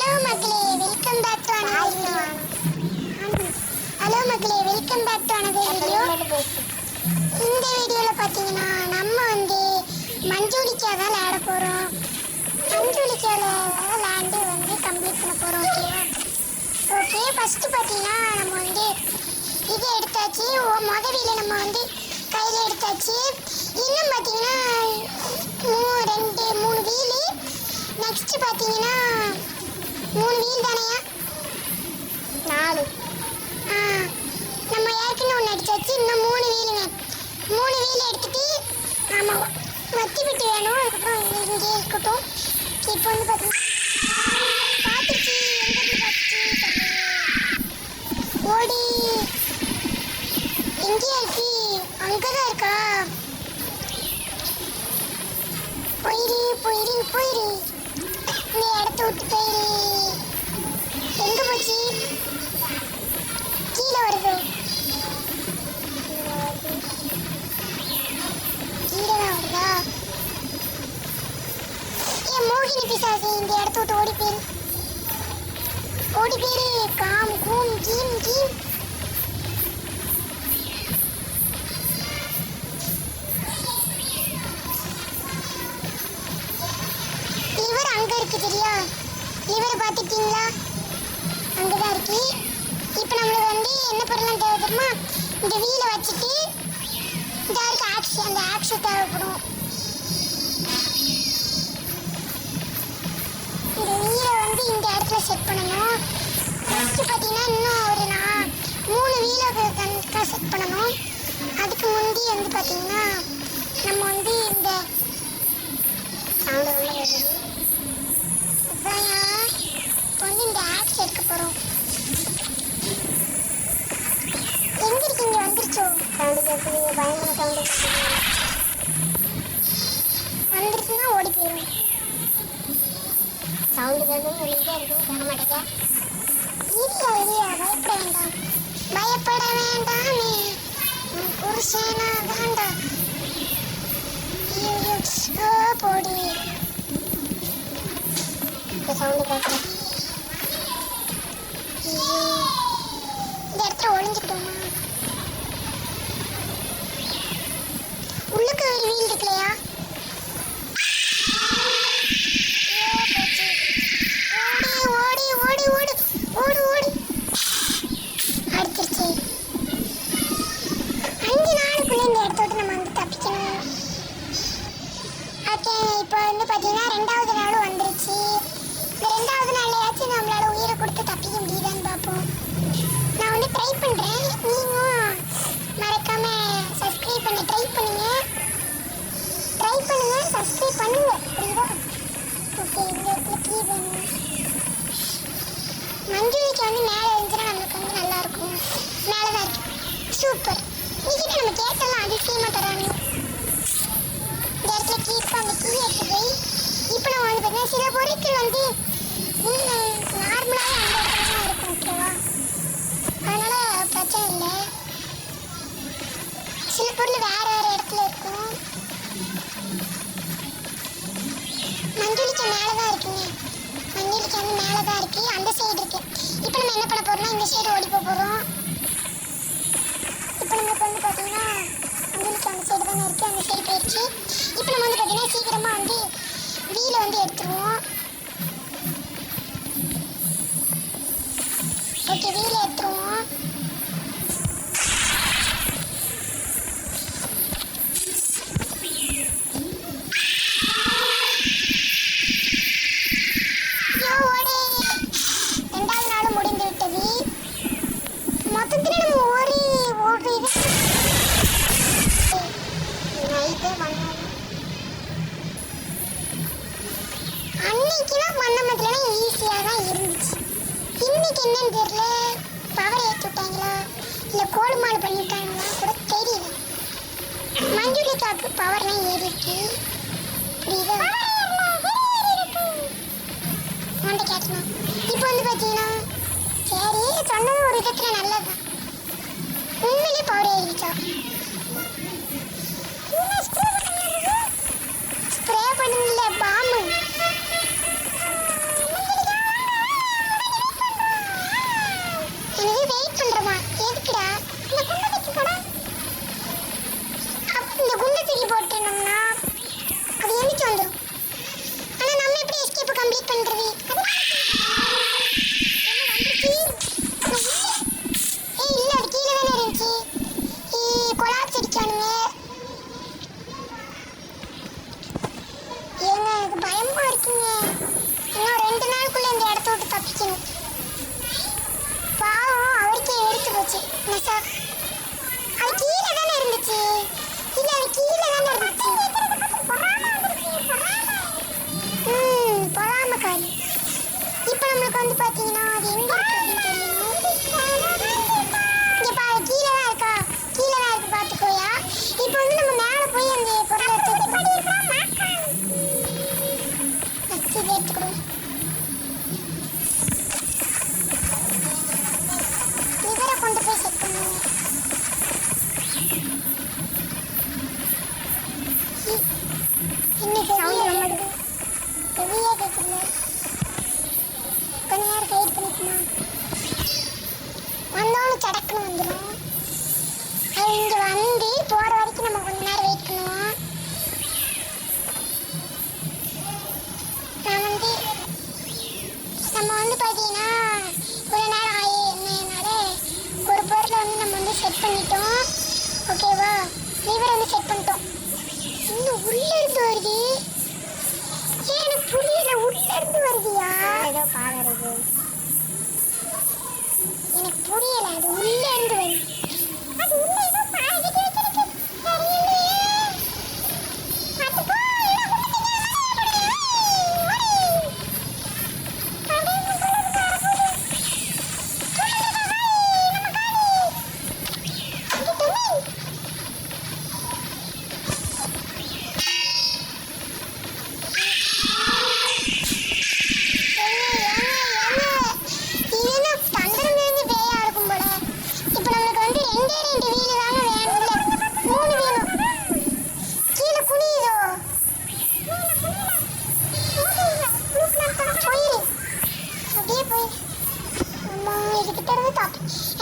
Hello மக்களே, welcome back to another video. இந்த வீடியோவில் பார்த்தீங்கன்னா நம்ம மஞ்சூரிக்காக தான் விளையாட போகிறோம். மஞ்சூரிக்காவில் விளையாண்டு கம்ப்ளீட் பண்ண போகிறோம். ஓகே ஃபஸ்ட்டு பார்த்தீங்கன்னா நம்ம இது எடுத்தாச்சு. முதவியில் நம்ம கையில் எடுத்தாச்சு. இன்னும் பார்த்தீங்கன்னா 3 வீலு. நெக்ஸ்ட் பார்த்தீங்கன்னா 3 வீல் தானையா, 4. நம்ம ஏற்கனவே ஒன்று அடிச்சாச்சு. இன்னும் 3 வீலுங்க. 3 வீல் எடுத்துட்டு ஆமாம் வத்தி விட்டு வேணும். அதுக்கப்புறம் இங்கே இருக்கட்டும். இப்போ பார்த்தீங்கன்னா பார்த்துச்சு, எங்கே பார்த்துச்சு ஓடி எங்கேயா இருக்கு, அங்கே தான் இருக்கா. போயிரு இந்த இடத்த விட்டு போயிரு. எங்கே போச்சு? கீழே வருது. கீழே தான் வருதா? ஏன் மோகினி பிசாசு, இந்த இடத்த விட்டு ஓடி போயிரு. காம் கூம் கீம் கீம். லிவர் அங்கே இருக்கு சரியா? லிவரை பார்த்துட்டீங்களா? அங்கே தான் இருக்கு. இப்போ நம்மளுக்கு என்ன பொருளாக தேவை தெரியுமா? இந்த வீலை வச்சுட்டு இந்த இருக்க ஆக்ஸ், அந்த ஆக்ஸு தேவைப்படும். இந்த வீலை இந்த இடத்துல செட் பண்ணணும். ஃபஸ்ட்டு பார்த்தீங்கன்னா இன்னும் ஒரு 3 வீலை செட் பண்ணணும். அதுக்கு முந்தி பார்த்தீங்கன்னா நம்ம இந்த சவுண்டு உள்ள வருது. இப்போ இந்த ஆக்ஸ் எடுக்க போகிறோம். எங்கே இருக்கீங்க? வந்துருச்சோ சவுண்டு கேட்குது, பயங்கர சவுண்டு வந்துருச்சுன்னா ஓடி போயிடும். சவுண்டு கேட்கும் சொல்லிட்டே இருக்கும், கேட்க மாட்டேங்க. இல்லையா பயப்பட வேண்டாமே, புருஷனா வேண்டாம். போடி இப்போ சவுண்டு கேட்குறேன். இந்த இடத்துல ஒளிஞ்சுக்கிட்டோமா? உள்ளுக்கு ஒரு வீல் இருக்குல்லையா? ஓடி ஓடி ஓடி ஓடி ஓடி அடிச்சிருச்சு. 5 நாளுக்குள்ளே இந்த இடத்த விட்டு நம்ம தப்பிக்கணும். ஓகே இப்போ பார்த்தீங்கன்னா 2வது நாளும் வந்துருச்சு. இந்த 2வது நாளையாச்சும் நம்மளால உயிரை கொடுத்து தப்பிக்க முடியுதான்னு பார்ப்போம். நான் ட்ரை பண்ணுறேன். நீங்களும் மறக்காம சப்ஸ்கிரைப் பண்ண ட்ரை பண்ணுங்க, சப்ஸ்கிரைப் பண்ணுங்க புரியுதா? ஓகே இந்த இடத்துல கீ வேணும். மஞ்சூரிக்கு மேலே இருந்துச்சுன்னா நம்மளுக்கு நல்லாயிருக்கும். மேலே தான் இருக்கு. சூப்பர். இன்னைக்கு நம்ம கேட்டெல்லாம் அதிசயமாக தராங்க. இந்த இடத்துல கீ, இப்போ அந்த கீ எடுத்து போய் இப்போ நம்ம பார்த்தீங்கன்னா சில பொருட்கள் நார்மலாகவே அந்த இடத்துல தான் இருக்கும். ஓகேவா? அதனால் பிரச்சனை இல்லை. சில பொருள் வேறு இடத்துல இருக்கும். மஞ்சளிக்கு மேலே தான் இருக்குங்க. மஞ்சளிக்கு மேலே தான் இருக்குது, அந்த சைடு இருக்குது. இப்போ நம்ம என்ன பண்ண போகிறோம்னா இந்த சைடு ஓடி போகிறோம். இப்போ நமக்கு பார்த்தீங்கன்னா மஞ்சளிக்கு அந்த சைடு தானே இருக்குது, அந்த சைடு போயிடுச்சு. இப்போ நம்ம பார்த்தீங்கன்னா சீக்கிரமாக வீலை எடுத்துருவோம். ஓகே வீலை எடுத்துருவோம். அன்னைக்கெல்லாம் பண்ண மாட்டேன்னா ஈஸியாக தான் இருந்துச்சு. இன்னைக்கு என்னன்னு தெரியல, பவர் ஏற்றி விட்டாங்களா இல்லை கோல்மால் பண்ணிவிட்டாங்களா கூட தெரியல. மஞ்சுளிக்காவுக்கு பவர்லாம் ஏறி இருக்கு. புரியுதா? உன்ட்ட கேட்கணும். இப்போ பார்த்தீங்கன்னா சரி சொன்னது ஒரு விதத்தில் நல்லதுதான். உண்மையிலே பவர் ஏறிச்சா? ஸ்ப்ரே பண்ணுங்கல்ல பாம்பு. பண்றது? இல்ல அது கீழே தானே இருந்துச்சு. கொலாப்ஸ் அடிச்சானுங்க. ஏங்க எனக்கு பயமா இருக்குங்க. இன்னும் 2 நாளுக்குள்ள இந்த இடத்த விட்டு தப்பிக்கணும். பாவம் அவருக்கே எடுத்து போச்சு. அது கீழே தானே இருந்துச்சு. இல்ல அது கீழே தானே இருந்துச்சு. பொறாமக்காரி. இப்ப நம்மளுக்கு வந்து பாத்தீங்கன்னா அது எங்க இருக்கு அப்படின்னு தெரியணும். இங்க பாரு கீழே தான் இருக்கா. கீழே தான் இருக்கு பாத்துக்கோயா. இப்ப வந்து நம்ம மேல போய் அந்த பொருளை எடுத்துக்கணும். எடுத்துக்கணும். இவரை கொண்டு போய் செட் பண்ணுவோம். இன்னைக்கு ஹெவியா கேட்குது. கொஞ்ச நேரம் வெயிட் பண்ணிக்குமா? வந்தோன்னு சடக்குன்னு வந்துடும். அது இங்கே வந்து போகிற வரைக்கும் நம்ம கொஞ்ச நேரம் வெயிட் பண்ணுவோம். நம்ம வந்து பார்த்தீங்கன்னா ஒரு நேரம் ஆகினால ஒரு பொருளை வந்து நம்ம வந்து செட் பண்ணிட்டோம். ஓகேவா? லிவர் வந்து செட் பண்ணிட்டோம். இன்னும் உள்ள இருந்து வருது. எனக்கு புரியல. உள்ள இருந்து வருதியா? ஏதோ கால் வருது. எனக்கு புரியல. அது உள்ள இருந்து வருது. அது உள்ள ஏதோ பாதிக்கிட்டு வச்சிருக்கு. தெரியலையே. அது போ.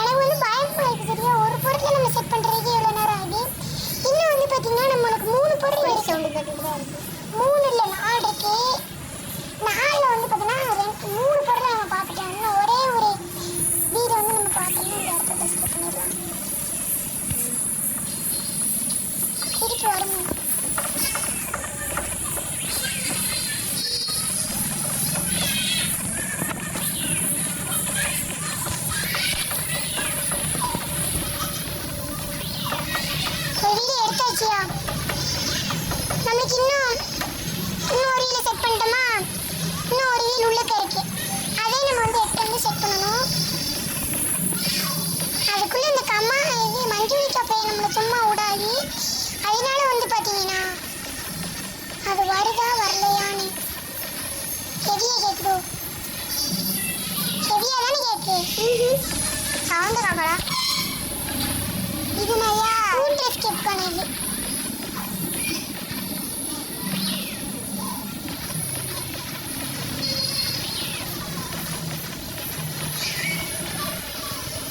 எனக்கு வந்து பயமா இருக்கு. சரியா? ஒரு பொருட்களை நம்ம செட் பண்றதுக்கு எவ்வளவு நேரம் ஆகுது? இன்னும் வந்து பாத்தீங்கன்னா நம்மளுக்கு 3 பொருட்கள் சவுண்ட் கட்டிட்டு இருக்கு. 3 இல்ல 4 இருக்கு. 4ல வந்து பாத்தீங்கன்னா 3 பொருளை நம்ம பார்த்துட்டோம். இன்னும் ஒரே ஒரு வீடு வந்து நம்ம பார்த்தோம்னா இந்த இடத்த டெஸ்ட் பண்ணிடலாம். திருப்பி வரணும். நம்மளுக்கு இன்னும் ஒரு வீலை செட் பண்ணிட்டோமா? இன்னும் ஒரு வீல் உள்ளே இருக்கு. அதே நம்ம வந்து எடுத்து வந்து செட் பண்ணணும். அதுக்குள்ள இந்த இது மஞ்சுளிக்கா போய் நம்மளை சும்மா விடாது. அதனால வந்து பார்த்தீங்கன்னா அது வருதா வரலையான்னு ஹெவியா கேட்குதோ? ஹெவியா தானே கேட்கு. சவுண்டு காக்கடா. இது நிறையா ரூட் எஸ்கேப் பண்ணது.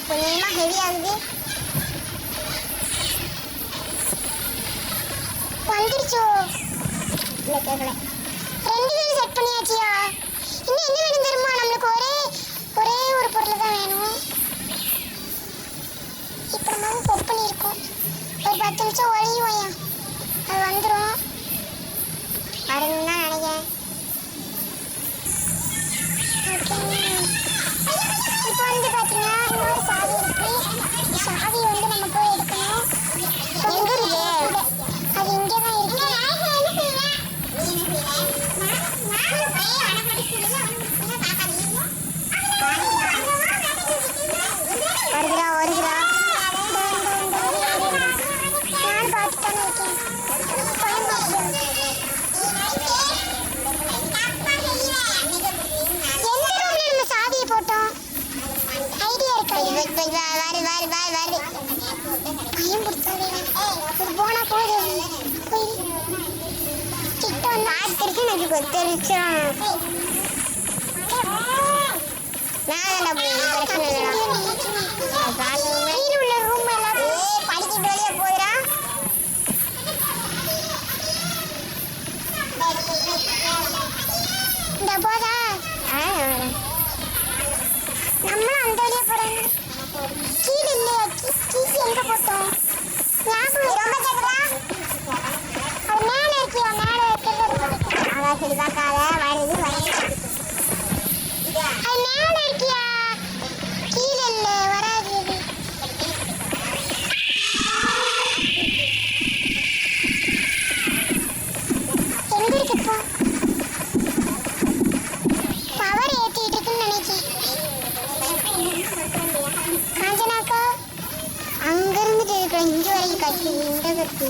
கொஞ்சமா ஹெவி ஆகுது. வந்துருச்சோ? இல்லை கேட்கல. 2 வீல் செட் பண்ணியாச்சியா? இன்னும் என்ன வேணும் தெரியுமா? நம்மளுக்கு ஒரே ஒரு பொருள் தான் வேணும். இப்போ நம்ம வந்து செட் பண்ணியிருக்கோம். ஒரு 10 நிமிஷம் ஒழியும். அது வந்துடும். வரணும்னா நினைக்கிறேன். இப்போ வந்து பார்த்தீங்கன்னா இன்னொரு சாவி இருக்கு. சாவி வந்து நம்ம போய் எடுக்கணும். எங்க இருக்கு? அது இங்கே தான் இருக்கு. வருகிறா. நான் பார்த்துத்தானே இருக்கேன். போட்டோம். ஐடியா இருக்கா? பையன் பிடிச்சாவே போனா போதும். கிட்ட வந்து ஆத்திருக்கு. எனக்கு தெரிச்சோம். நான் பிரச்சனை உள்ள ரூம் எல்லாரும் படிக்கிட்டு வெளியே போயிடா. இந்த போதா கீழே இல்லையா? கீசி எங்க போட்டோம்? ஞாபகம் ரொம்ப கேக்குதா? அது மேல இருக்கியா? மேல இருக்கிறது அதான் சரி பார்க்காத வருது வருது. அது மேல இருக்கியா? கீழே இல்ல வராது. எங்க இருக்கு இப்போ? பவர் ஏத்திட்டு இருக்குன்னு நினைச்சேன். காஞ்சனாக்கா அங்க இருந்துட்டு இருக்க இங்க வரைக்கும் கட்டி இந்த கட்டி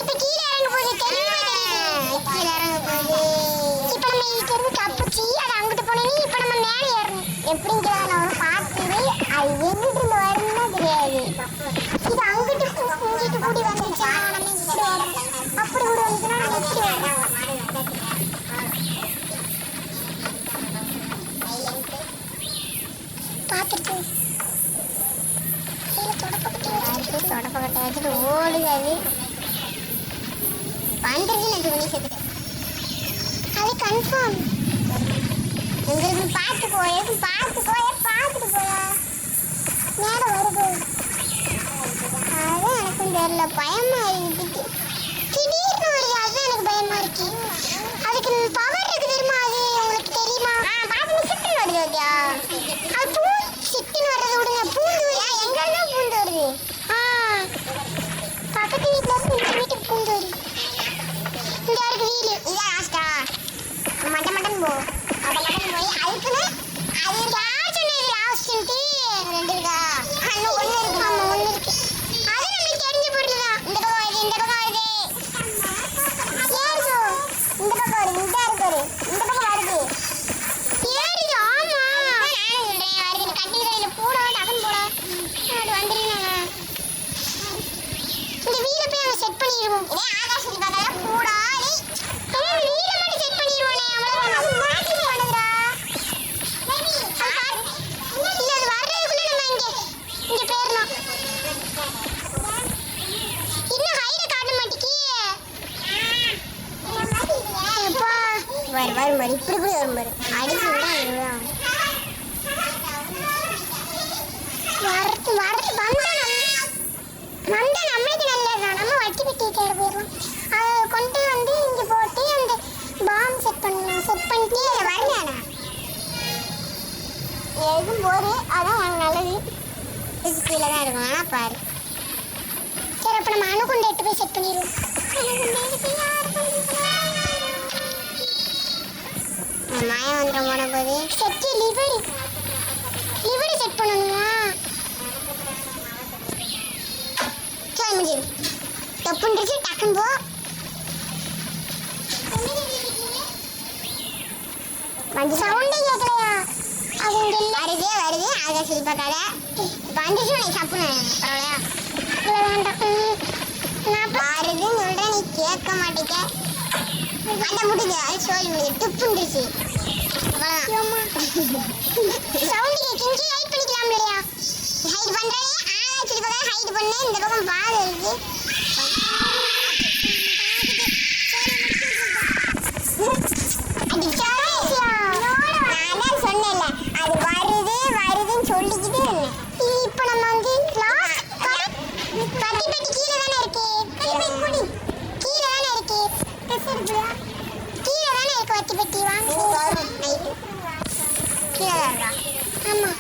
இப்ப கீழே இறங்க போகுது. தெரியவே தெரியுது கீழே இறங்க போகுது. இப்ப நம்ம இங்க இருந்து தப்பிச்சு அது அங்கிட்டு போனோம். இப்ப நம்ம மேலே ஏறணும். எப்படின்னு நம்ம பார்த்துவே அது எங்கிட்டு இருந்து வரும்னா தெரியாது. இது அங்கிட்டு இங்கிட்டு கூடி வந்துச்சா நம்ம இப்படி வரோம். அப்படி கூட வந்துச்சுன்னா நம்ம இப்படி வரோம். பார்த்துட்டு தொடப்பக்கட்டை வச்சுட்டு ஓடுகாது வந்துருச்சுன்னு 5 மணி சேர்த்துட்டு அது கன்ஃபார்ம். எங்களுக்கு பார்த்து போய் பார்த்துட்டு போயா நேரம் வருது. அது எனக்கும் தெரியல, பயமா இருக்கு. திடீர்னு வருது, அதுதான் எனக்கு பயமா இருக்கு. அதுக்கு பவர் இருக்கு தெரியுமா? அது உங்களுக்கு தெரியுமா? பார்த்து சிட்டுன்னு வருது. ஓகே அது சிட்டுன்னு வர்றதை விடுங்க. பூந்து எங்கெல்லாம் பூந்து வருது. பக்கத்து வீட்டுல இருந்து இந்த வீட்டுக்கு பூந்து வருது. இந்த இருக்கு வீடு. இதான் லாஸ்டா மட்டன் போ. அதை மட்டன் போய் அதுக்குன்னு அது யார் சொன்னது லாஸ்ட்டு? 2 இருக்கா? இன்னும் 1 இருக்கு. ஆமா 1 இருக்கு. அது நம்மளுக்கு தெரிஞ்ச பொருள் தான். இந்த பக்கம் வருது, இந்த பக்கம் வருது. ஏறுதோ? இந்த பக்கம் வருது, இந்த இருக்கு வருது, இந்த பக்கம் வருது. ஏறுது. ஆமா நானும் சொல்றேன் வருது. கட்டி கடையில போடா டகன் போடா அது வந்துருந்தாங்க. இந்த வீட போய் அங்க செட் பண்ணிடுவோம். இதே ஆகாஷ் பார்த்தால போடா நீ வீட மட்டும் செட் பண்ணிடுவோனே. அவ்வளவுதான் மாட்டி பண்ணுங்கடா. இல்ல அது வர்றதுக்குள்ள நம்ம இங்க பேரலாம். இன்னும் ஹைட காட்ட மாட்டேக்கி. வரும் பாரு இப்படி கூட வரும் பாரு. அடிச்சு விட வந்த நம்மளுக்கு நல்லதுதான். நம்ம வட்டி பெட்டி தேட போயிடலாம். அதை கொண்டு வந்து இங்கே போட்டு அந்த பாம் செட் பண்ணலாம். செட் பண்ணிட்டு வரலாடா எதுவும் போது அதான் உனக்கு நல்லது. இது கீழே தான் இருக்கும். ஆனால் பாரு சரி அப்போ நம்ம அணுகுண்டை எடுத்து போய் செட் பண்ணிடுவோம். மாயம் வந்துடும் போன போது செட்டு லிவரு செட் பண்ணணுமா? சரி முடிஞ்சது. தப்புன்றுச்சு டக்குன்னு போ. வந்து சவுண்டே கேட்கலையா? அது வருது வருது ஆகாஷ் சிரிப்பா கதை வந்துச்சு. உனக்கு சப்புன்னு பரவாயில்லையா? இல்லை வேண்டாம். நான் வருதுன்னு சொல்கிறேன், நீ கேட்க மாட்டேங்க. அந்த முடிஞ்சு அது சொல்லி முடிஞ்சு துப்புன்றுச்சு. சவுண்டு கேட்கு ஹைட் பண்ணிக்கலாம் இல்லையா? ஹைட் பண்ணுறேன். ஆகாஷ் சிரிப்பா ஹைட் பண்ணு. இந்த பக்கம் பால் இருக்கு. சொன்னேன்ல அது வருதுன்னு சொல்லிக்கிட்டு இப்போ நம்ம வந்து பட்டி பெட்டி கீழே தானே இருக்கு. கீழே தானே இருக்கு. கீழே தானே இருக்கு வட்டி பெட்டி. வாங்க நைட்டு கீழே தான் இருக்கா? ஆமாம்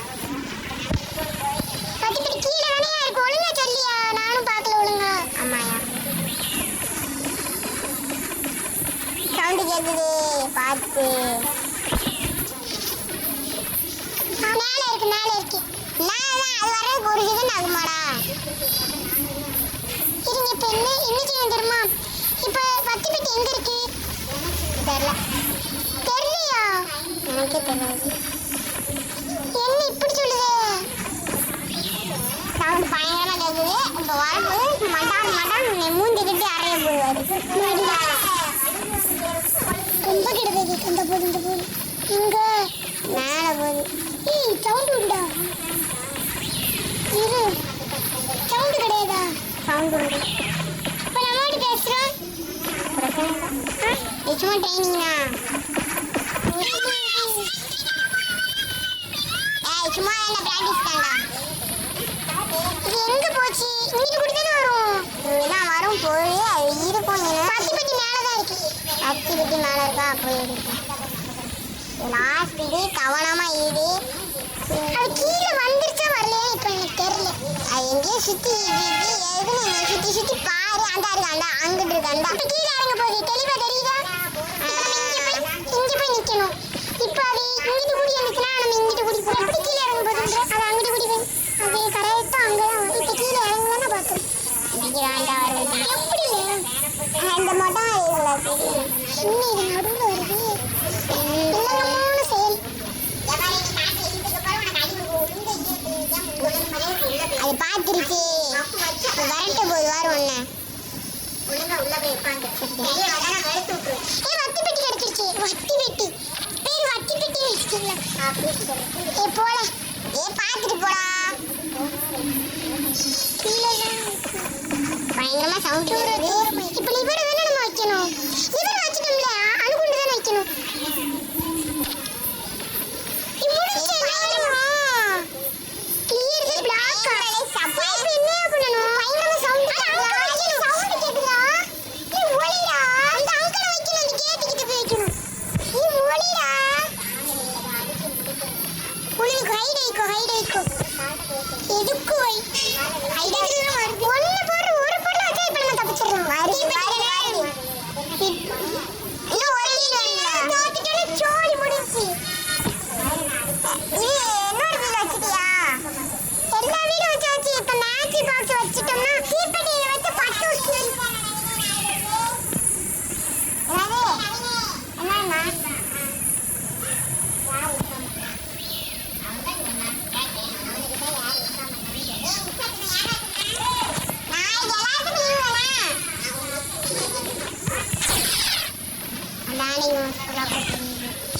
வட்டி பெட்டி கீழே தானே இருக்கு. ஒழுங்கா சொல்லியா? நானும் பார்க்கல ஒழுங்கா. ஆமாயா சவுண்டு கேட்குது பார்த்து. மேலே இருக்கு மேலே இருக்கு. அது வர்றதுக்கு ஒரு செகண்ட் ஆகுமாடா? இருங்க இப்போ என்ன செய்யணும் தெரியுமா? இப்போ வத்தி பெட்டி எங்கே இருக்கு? தெரியலையா? எனக்கே தெரியாது. என்ன இப்படி சொல்லுது? சவுண்ட் பயங்கரமாக கேட்குது. இப்போ வரும்போது மட்டான் மூஞ்சிக்கிட்டு அறைய போடுவார். ரொம்ப கிடக்குது. இந்த போது இங்க மேலே போகுது. ஏய் சவுண்டு உண்டா? இரு சவுண்டு கிடையாதா? சவுண்டு உண்டு. இப்போ நம்மோட பேசுகிறோம். சும்மா ட்ரைனிங்கண்ணா. ஏய் சும்மா என்ன ப்ராக்டிஸ் தான்டா. இங்கிட்டு கூடி தானே வரும். இதுதான் வரும் போய் அது இருக்கும். பத்தி மேலே தான் இருக்கு. பத்தி மேலே இருக்கா போய் எடுக்கும். லாஸ்ட் இது கவனமா இது. அது கீழே வந்துருச்சா வரலையா இப்போ எனக்கு தெரியல. அது எங்கேயோ சுற்றி எதுன்னு நீ சுற்றி சுற்றி பாரு. அந்த இருக்காண்டா அங்கிட்டு இருக்காண்டா. இப்போ கீழே இறங்க போகுது. தெளிவா தெரியுதா? இங்கே போய் நிற்கணும். இப்போ அது இங்கிட்டு கூடி வந்துச்சுன்னா நம்ம இங்கிட்டு கூடி போய் எப்படி கீழே இறங்க போகுது? அது அங்கிட்டு கூடி போய் அது கரெக்டாக அங்கே தான். இப்போ கீழே இறங்குதானே பார்த்தோம். எப்படி இந்த மட்டும் இன்னும் இது நடுவில் வருது. இல்லைன்னு செயல் அது பார்த்துருச்சு. வரட்ட போய் வரும் ஒன்று. வத்தி பெட்டி கிடைச்சிருச்சு. வத்தி பெட்டி பேர் வத்தி பெட்டி வச்சுக்கீங்களா? போல பார்த்துட்டு போடா. பயங்கரமா சவுண்ட் வருது. இப்போ லிவர் தானே நம்ம வைக்கணும். லிவர் வச்சுட்டோம்ல அணுகுண்டு தானே வைக்கணும். Nani